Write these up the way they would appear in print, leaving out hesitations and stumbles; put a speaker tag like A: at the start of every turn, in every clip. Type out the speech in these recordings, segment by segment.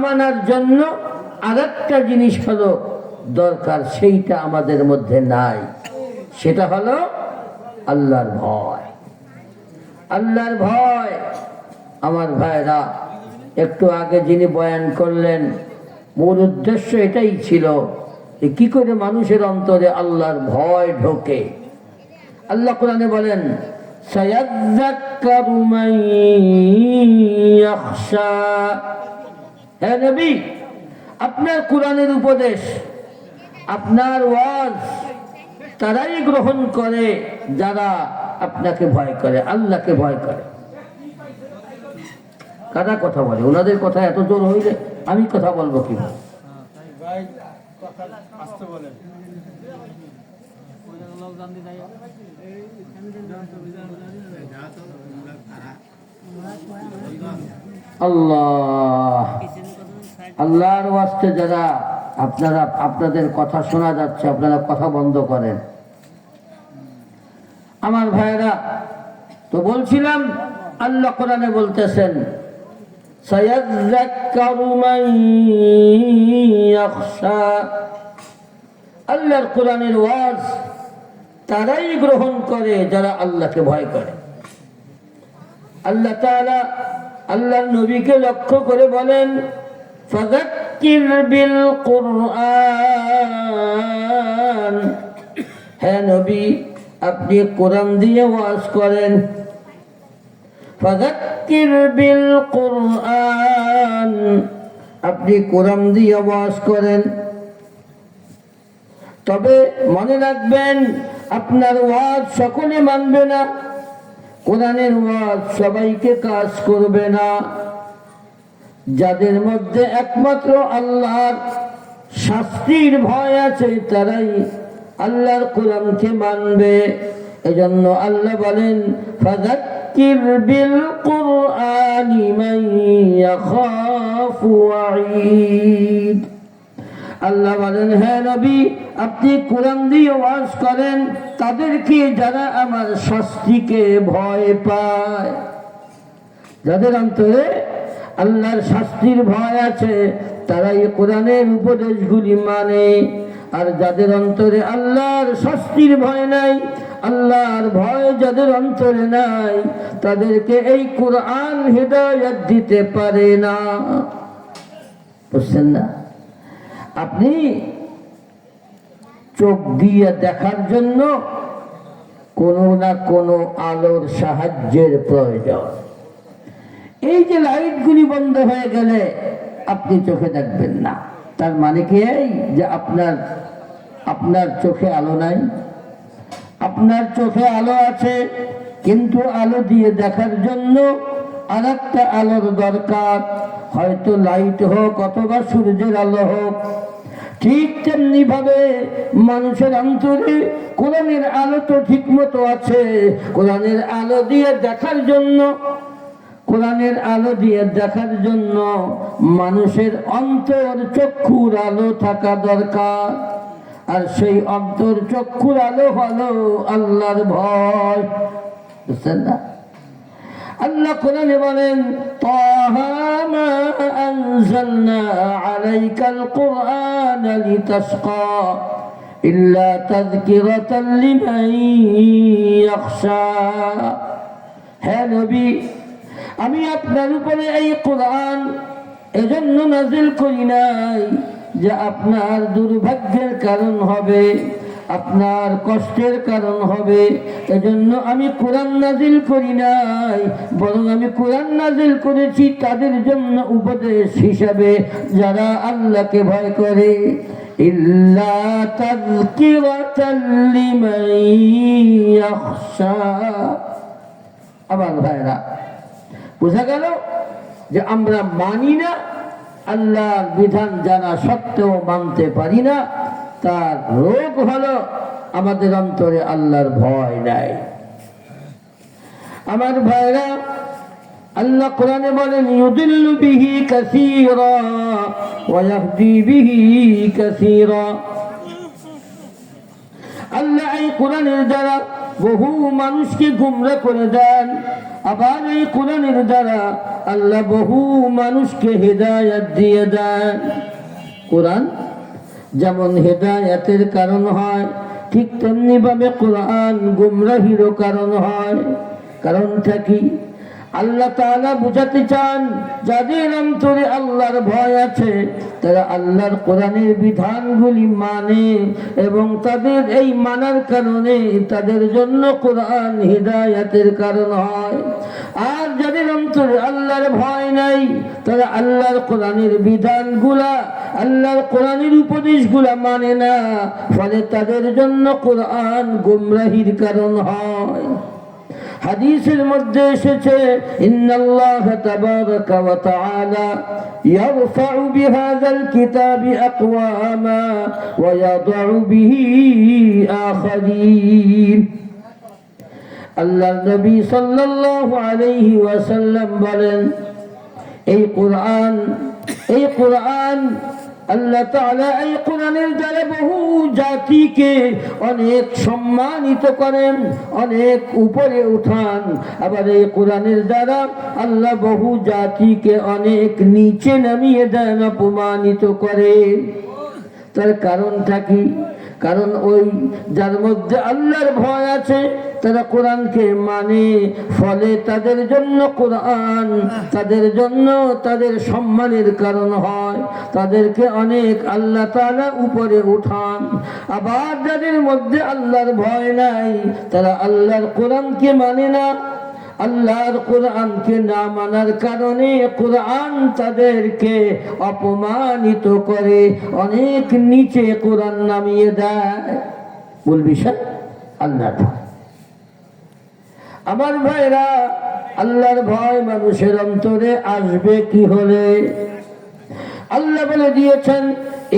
A: মানার জন্য আরেকটা জিনিস হলো দরকার, সেইটা আমাদের মধ্যে নাই। সেটা হলো আল্লাহর ভয়। আল্লাহর ভয়। আমার ভাইরা, একটু আগে যিনি বয়ান করলেন, মূল উদ্দেশ্য এটাই ছিল যে কি করে মানুষের অন্তরে আল্লাহর ভয় ঢোকে। আল্লাহ কোরআনে বলেন, সায়াযাক্কারু মান ইয়াখশা। হে নবী, আপনার কোরআনের উপদেশ, আপনার ওয়াজ তারাই গ্রহণ করে যারা আপনাকে ভয় করে, আল্লাহকে ভয় করে। কারা কথা বলে? ওনাদের কথা এত জোর হইলে আমি কথা বলবো কি? আল্লাহ, আল্লাহর ওয়াস্তে যারা আপনারা, আপনাদের কথা শোনা যাচ্ছে, আপনারা কথা বন্ধ করেন। আমার ভাইরা, তো বলছিলাম আল্লাহ কোরআনে বলতেছেন, সায়াযাক্কারু মান ইয়াখশা। আল্লাহর কোরআনের ওয়াজ তারাই গ্রহণ করে যারা আল্লাহকে ভয় করে। আল্লাহ তাআলা আল্লাহর নবীকে লক্ষ্য করে বলেন, ফাযাক্কির বিল কুরআন। হে নবী, আপনি কোরআন দিয়ে ওয়াজ করেন। ফাযাক্কির বিল কুরআন, আপনি কোরআন দিয়ে ওয়াজ করেন। তবে মনে রাখবেন, আপনার ওয়াজ সকলে মানবে না, কোরআনের ওয়াজ সবাইকে কাজ করবে না। যাদের মধ্যে একমাত্র আল্লাহর শাস্তির ভয় আছে তারাই আল্লাহর কোরআনকে মানবে। এজন্য আল্লাহ বলেন, ফাযাক্কির বিল কুরআনি মান ইয়াখাফু ওয়াঈদ। আল্লাহ বলেন, হে নবী, আপনি কোরআন দিয়ে ওয়াজ করেন তাদেরকে যারা আমার শাস্তিকে ভয় পায়। যাদের অন্তরে আল্লাহর শাস্তির ভয় আছে তারাই কোরআনের উপদেশগুলি মানে। আর যাদের অন্তরে আল্লাহর শাস্তির ভয় নাই, আল্লাহর ভয় যাদের অন্তরে নাই, তাদেরকে এই কোরআন হিদায়াত দিতে পারে না। বুঝছেন না? আপনি চোখ দিয়ে দেখার জন্য কোনো না কোনো আলোর সাহায্যের প্রয়োজন। এই যে লাইটগুলি বন্ধ হয়ে গেলে আপনি চোখে দেখবেন না, তার মানে কি এই যে আপনার চোখে আলো নাই? আপনার চোখে আলো আছে, কিন্তু আলো দিয়ে দেখার জন্য আর একটা আলোর দরকার, হয়তো লাইট হোক অথবা সূর্যের আলো হোক। ঠিক তেমনি ভাবে মানুষের অন্তরে কোরআনের আলো তো ঠিক মতো আছে, কোরআনের আলো দিয়ে দেখার জন্য, কোরআনের আলো দিয়ে দেখার জন্য মানুষের অন্তর চক্ষুর আলো থাকা দরকার। আর সেই অন্তর চক্ষুর আলো হলো আল্লাহর ভয়। বুঝছেন না? আল্লাহ কোরআনে বলেন, তাহা মা আনজালনা আলাইকাল কুরআনা লিতাশকা ইল্লা তাযকিরাতাল লিমান ইয়াখশা। হে নবী, আমি আপনার উপরে এই কোরআন এজন্য নাজিল করি নাই যে আপনার দুর্ভাগ্যের কারণ হবে, আপনার কষ্টের কারণ হবে, এজন্য আমি কোরআন নাজিল করি নাই, বরং আমি কোরআন নাজিল করেছি তাদের জন্য উপদেশ হিসাবে যারা আল্লাহকে ভয় করে। ইল্লা তাযকিরাতাল লিমান ইয়াখশা। আমার ভাইরা, বোঝা গেল যে আমরা মানি না, আল্লাহর বিধান জানা সত্ত্বেও মানতে পারি না। তার রোগ হলো আমাদের অন্তরে আল্লাহর ভয় নাই। আমার ভাইরা, আল্লাহ কোরআনে বলেন, ইউদিল্লু বিহি কাসীরা ওয়া ইয়াহদি বিহি কাসীরা। আল্লাহ এই কোরআনের দ্বারা বহু মানুষকে গুমরা করে দেন, আবার এই কোরআনের দ্বারা আল্লাহ বহু মানুষকে হেদায়েত দিয়ে দেন। কোরআন যেমন হেদায়েতের কারণ হয়, ঠিক তেমনি ভাবে কোরআন গুমরাহিরও কারণ হয়। কারণটা কি? আল্লাহ তাআলা বুঝাতে চান, যাদের অন্তরে আল্লাহর ভয় আছে তারা আল্লাহর কোরআনের বিধানগুলি মানে, এবং তাদের এই মানার কারণে তাদের জন্য কোরআন হিদায়াতের কারণ হয়। আর যাদের অন্তরে আল্লাহর ভয় নাই, তারা আল্লাহর কোরআনের বিধানগুলা, আল্লাহর কোরআনের উপদেশগুলা মানে না, ফলে তাদের জন্য কোরআন গুমরাহির কারণ হয়। হাদিসের মধ্যে এসেছে, ইন্নাল্লাহ তাবারাকা ওয়া তাআলা ইয়ারফাউ বিহাযাল কিতাবি আকওয়ামা ওয়া ইয়াদউ বিহি আখারিন। আল্লাহর নবী সাল্লাল্লাহু আলাইহি ওয়াসাল্লাম বলেন, এই কোরআন আল্লাহ তাআলা এই কোরআনের দ্বারা বহু জাতিকে অনেক সম্মানিত করেন, অনেক উপরে উঠান। আবার এই কোরআনের দ্বারা আল্লাহ বহু জাতিকে অনেক নিচে নামিয়ে দেন, অপমানিত করে। তার কারণটা কি? কারণ ওই যার মধ্যে আল্লাহর ভয় আছে তারা কোরআনকে মানে, ফলে তাদের জন্য কোরআন তাদের সম্মানের কারণ হয়, তাদেরকে অনেক আল্লাহ তাআলা উপরে উঠান। আবার যাদের মধ্যে আল্লাহর ভয় নাই তারা আল্লাহর কোরআনকে মানে না, আল্লাহর কোরআনকে না মানার কারণে কোরআন তাদেরকে অপমানিত করে, অনেক নিচে কোরআন নামিয়ে দেয়। মূল বিষয় আল্লাহর ভয়। আমার ভাইরা, আল্লাহর ভয় মানুষের অন্তরে আসবে কি হলে? আল্লাহ বলে দিয়েছেন,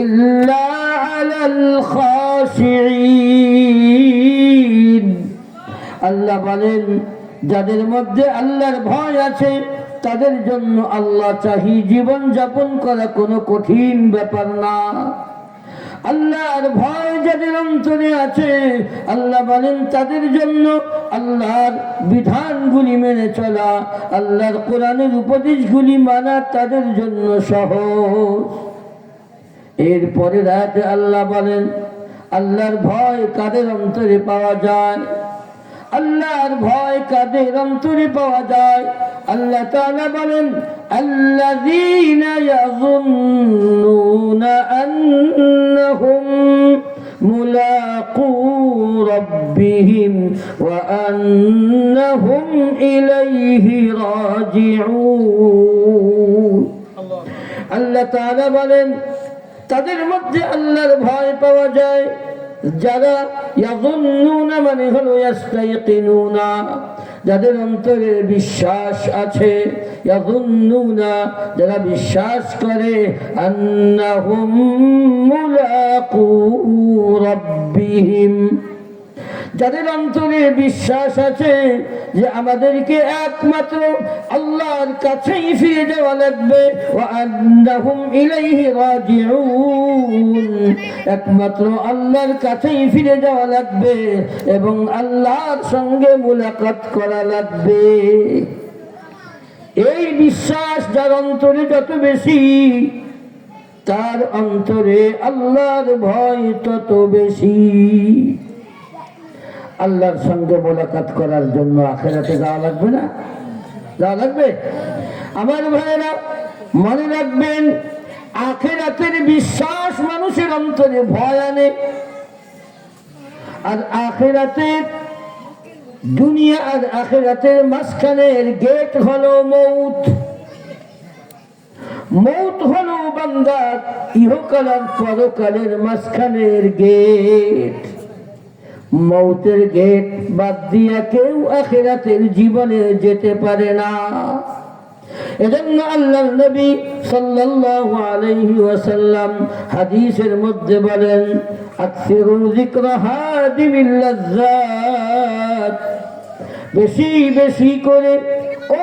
A: ইল্লা আলাল খাশিঈন। আল্লাহ বলেন, যাদের মধ্যে আল্লাহর ভয় আছে তাদের জন্য আল্লাহ চাহি জীবন যাপন করা কোনো কঠিন ব্যাপার না। আল্লাহর ভয় যাদের অন্তরে আছে, আল্লাহ বলেন তাদের জন্য আল্লাহর বিধানগুলি মেনে চলা, আল্লাহর কোরআনের উপদেশগুলি মানা তাদের জন্য সহজ। এরপরে রাতে আল্লাহ বলেন, আল্লাহর ভয় কাদের অন্তরে পাওয়া যায়? আল্লাহর ভয় কাদের অন্তরে পাওয়া যায়? আল্লাহ তাআলা বলেন, আল্লাযীনা ইয়াযুন্নুনা আন্নাহুম মুলাকু রাব্বিহিম ওয়া আন্নাহুম ইলাইহি রাজিউন। আল্লাহ তাআলা বলেন, তাদের মধ্যে আল্লাহর ভয় পাওয়া যায় যারা ইয়াযুন্নুনা মানে হলো ইয়াস্তাইকিনুনা, যাদের অন্তরে বিশ্বাস আছে, ইয়াযুন্নুনা যারা বিশ্বাস করে, আন্নাহুম মুলাকু রাব্বিহিম, যাদের অন্তরে বিশ্বাস আছে যে আমাদেরকে একমাত্র আল্লাহর কাছেই ফিরে যাওয়া লাগবে, ওয়া আন্নাহুম ইলাইহি রাজিউন, একমাত্র আল্লাহর কাছেই ফিরে যাওয়া লাগবে এবং আল্লাহর সঙ্গে মুলাকাত করা লাগবে। এই বিশ্বাস যার অন্তরে যত বেশি, তার অন্তরে আল্লাহর ভয় তত বেশি। আল্লাহর সঙ্গে মোলাকাত করার জন্য আখিরাতে যাওয়া লাগবে না? যাওয়া লাগবে। আমার ভাইরা, মনে রাখবেন, আখিরাতের বিশ্বাস মানুষের অন্তরে ভয় আনে। আর আখিরাতের দুনিয়া আর আখিরাতের মাঝখানের গেট হলো মৌত। মৌত হলো বান্দার ইহকাল আর পরকালের মাঝখানের গেট। মৌতের গেট বাদ দিয়া কেউ আখিরাতের জীবনে যেতে পারে না। এজন্য আল্লাহর নবী সাল্লাল্লাহু আলাইহি ওয়াসাল্লাম হাদিসের মধ্যে বলেন, আকসিরু যিকরা হাদিমিল লাজ্জাত, বেশি বেশি করে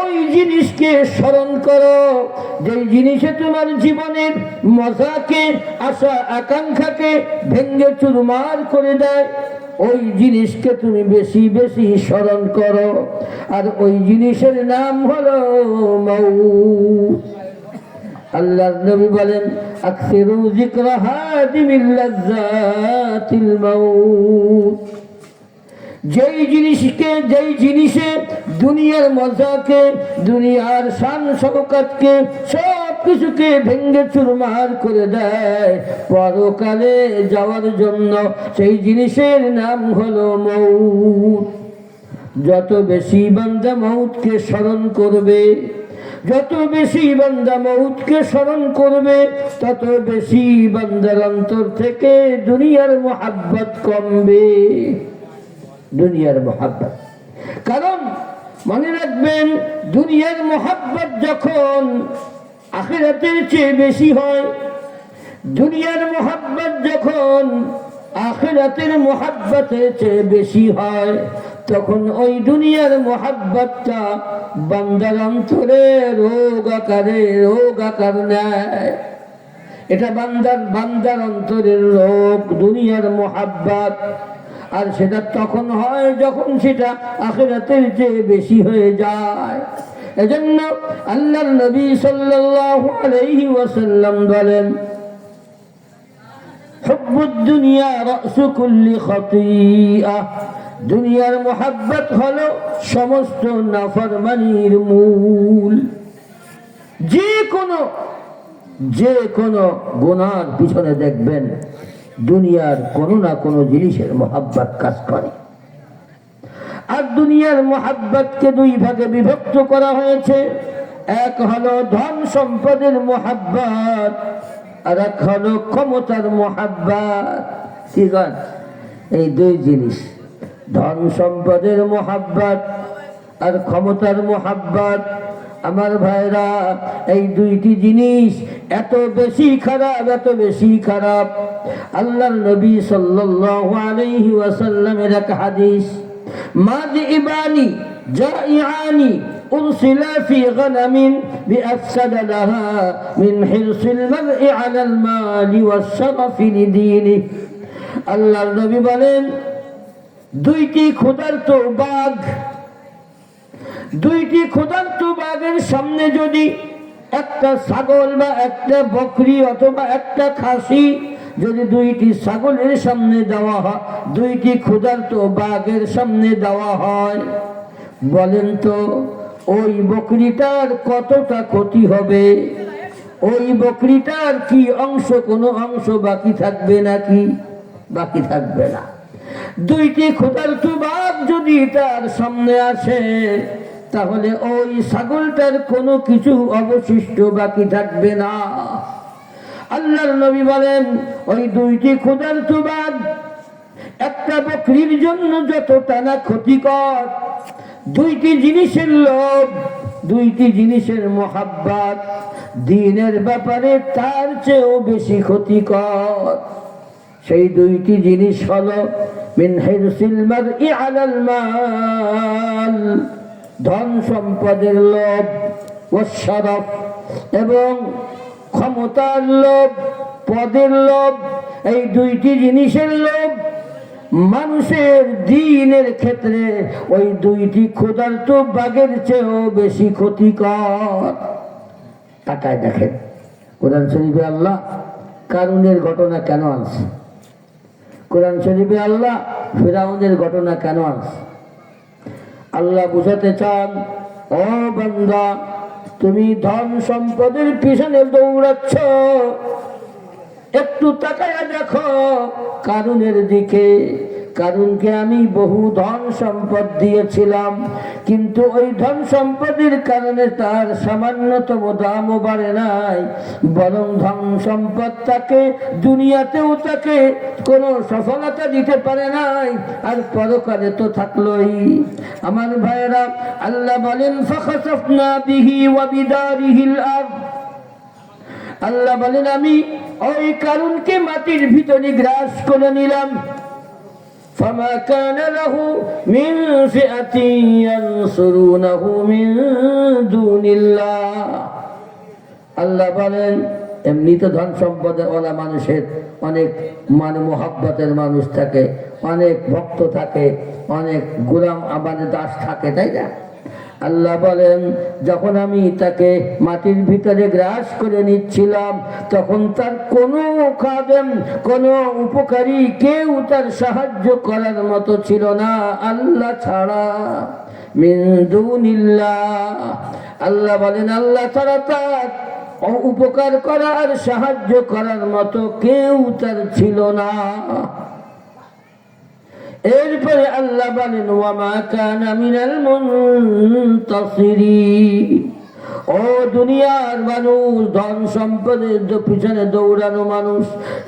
A: ওই জিনিসকে স্মরণ করো যে জিনিসে তোমার জীবনের মজাকে, আশা আকাঙ্ক্ষাকে ভেঙ্গে চুরমার করে দেয়। ওই জিনিসকে তুমি বেশি বেশি স্মরণ করো, আর ওই জিনিসের নাম হলো মউত। আল্লাহর নবী বলেন, আকসিরু যিকরা হাদিমিল লাজ্জাতিল মাউত। যেই জিনিসে দুনিয়ার মজাকে, দুনিয়ার শান শওকতকে, সব কিছুকে ভেঙ্গে চুরমার করে দেয় পরকালে যাওয়ার জন্য, সেই জিনিসের নাম হলো মউত। যত বেশি বান্দা মউতকে স্মরণ করবে, যত বেশি বান্দা মউতকে স্মরণ করবে, তত বেশি বান্দার অন্তর থেকে দুনিয়ার মোহাব্বত কমবে, দুনিয়ার মোহাব্বত। কারণ মনে রাখবেন, দুনিয়ার মোহাব্বত যখন আখিরাতের চেয়ে বেশি হয়, দুনিয়ার মোহাব্বত যখন আখিরাতের মোহাব্বতের চেয়ে বেশি হয়, তখন ওই দুনিয়ার মোহাব্বতটা বান্দার অন্তরে রোগ আকার নেয়। এটা বান্দার অন্তরের রোগ, দুনিয়ার মোহাব্বত। আর সেটা তখন হয় যখন সেটা আখিরাতের চেয়ে বেশি হয়ে যায়। এজন্য আল্লাহর নবী সাল্লাল্লাহু আলাইহি ওয়াসাল্লাম বলেন, হুব্বুদ দুনিয়া রাসু কুল্লি খাতিআহ। দুনিয়ার মোহাব্বত হলো সমস্ত নাফরমানির মূল। যে কোনো গুনার পিছনে দেখবেন দুনিয়ার কোনো না কোনো জিনিসের মোহাব্বত কাজ করে। আর দুনিয়ার মোহাব্বতকে দুই ভাগে বিভক্ত করা হয়েছে। এক হলো ধন সম্পদের মোহাব্বত, আর এক হলো ক্ষমতার মোহাব্বত। ঠিক আছে, এই দুই জিনিস, ধন সম্পদের মোহাব্বত আর ক্ষমতার মোহাব্বত। আমার ভাইরা, এই দুইটি জিনিস এত বেশি খারাপ। আল্লাহর নবী সাল্লাল্লাহু আলাইহি ওয়াসাল্লামের এক হাদিস, মাযইবানি জাইআনি উরসিলা ফি গনামিন বিআফসাদ লাহা মিন হিরসিল মারই আলাল মালি ওয়াশ-শারাফি লিদীনি। আল্লাহর নবী বলেন, দুইটি ক্ষুধার্ত বাঘের সামনে যদি একটা ছাগল বা একটা বকরি অথবা একটা খাসি যদি দুইটি ছাগলের সামনে দেওয়া হয়, দুইটি ক্ষুধার্ত বাঘের সামনে দেওয়া হয়, বলেন তো ওই বকরিটার কতটা ক্ষতি হবে? ওই বকরিটার কি কোনো অংশ বাকি থাকবে নাকি? বাকি থাকবে না। দুইটি ক্ষুধার্ত বাঘ যদি তার সামনে আসে, তাহলে ওই ছাগলটার কোনো কিছু অবশিষ্ট বাকি থাকবে না। আল্লাহর নবী বলেন, ওই দুইটি ক্ষুধার্ত বাঘ একটা বকরির জন্য যতটা না ক্ষতিকর, দুইটি জিনিসের লোভ, দুইটি জিনিসের মোহাব্বত দ্বীনের ব্যাপারে তার চেয়েও বেশি ক্ষতিকর। সেই দুইটি জিনিস হলো মিন হিরসিল মারই আলাল মাল, ধন সম্পদের লোভ, ওয়াশ-শারাফ এবং ক্ষমতার লোভ, পদের লোভ। এই দুইটি জিনিসের লোভ মানুষের দ্বীনের ক্ষেত্রে ওই দুইটি ক্ষুধার্ত বাঘের চেয়েও বেশি ক্ষতিকর। তাকায় দেখেন, কোরআন শরীফে আল্লাহ কারুনের ঘটনা কেন আনছে? কোরআন শরীফে আল্লাহ ফিরাউনের ঘটনা কেন আনছে? আল্লাহ বুঝাতে চান, ও বান্দা, তুমি ধন সম্পদের পিছনে দৌড়াচ্ছ, একটু তাকায়া দেখো কারুনের দিকে। কারুনকে আমি বহু ধন সম্পদ দিয়েছিলাম, কিন্তু ওই ধন সম্পদের কারণে তার সামান্যতম দামও বাড়ে নাই, বরং ধন সম্পদ তাকে দুনিয়াতেও তাকে কোনো সফলতা দিতে পারে নাই, আর পরকালে তো থাকলোই। আমার ভাইয়েরা, আল্লাহ বলেন, ফাখাসাফনা বিহি ওয়া বিদারিহিল আরদ। আল্লাহ বলেন, আমি ওই কারুনকে মাটির ভিতরে গ্রাস করে নিলাম। فما كان له من فئة ينصرونه من دون الله। আল্লাহ বলেন, এমনি তো ধন সম্পদের ওলা মানুষের অনেক মহব্বতের মানুষ থাকে, অনেক ভক্ত থাকে, অনেক গোলাম আমাদের দাস থাকে, তাই না? আল্লাহ বলেন, যখন আমি তাকে মাটির ভিতরে গ্রাস করে নিচ্ছিলাম তখন তার কোনো খাদেম, কোনো উপকারী কেউ তার সাহায্য করার মতো ছিল না আল্লাহ ছাড়া। মিন দুনিল্লাহ, আল্লাহ বলেন আল্লাহ ছাড়া তার উপকার করার সাহায্য করার মতো কেউ তার ছিল না। এরপরে আল্লাহ বলেন ওয়ামা কানা মিনাল মুনতাসিরিন, ও দুনিয়ার মানুষ, ধন সম্পদের পিছনে দৌড়ানো মানুষ,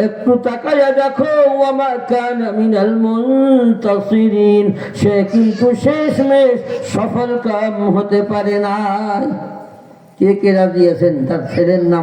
A: একটু তাকায়া দেখো, ওয়ামা কানা মিনাল মুনতাসিরিন, সে কিন্তু শেষমেশ সফল কাম হতে পারে না। কে কে রাজি আছেন তার ছেলের নাম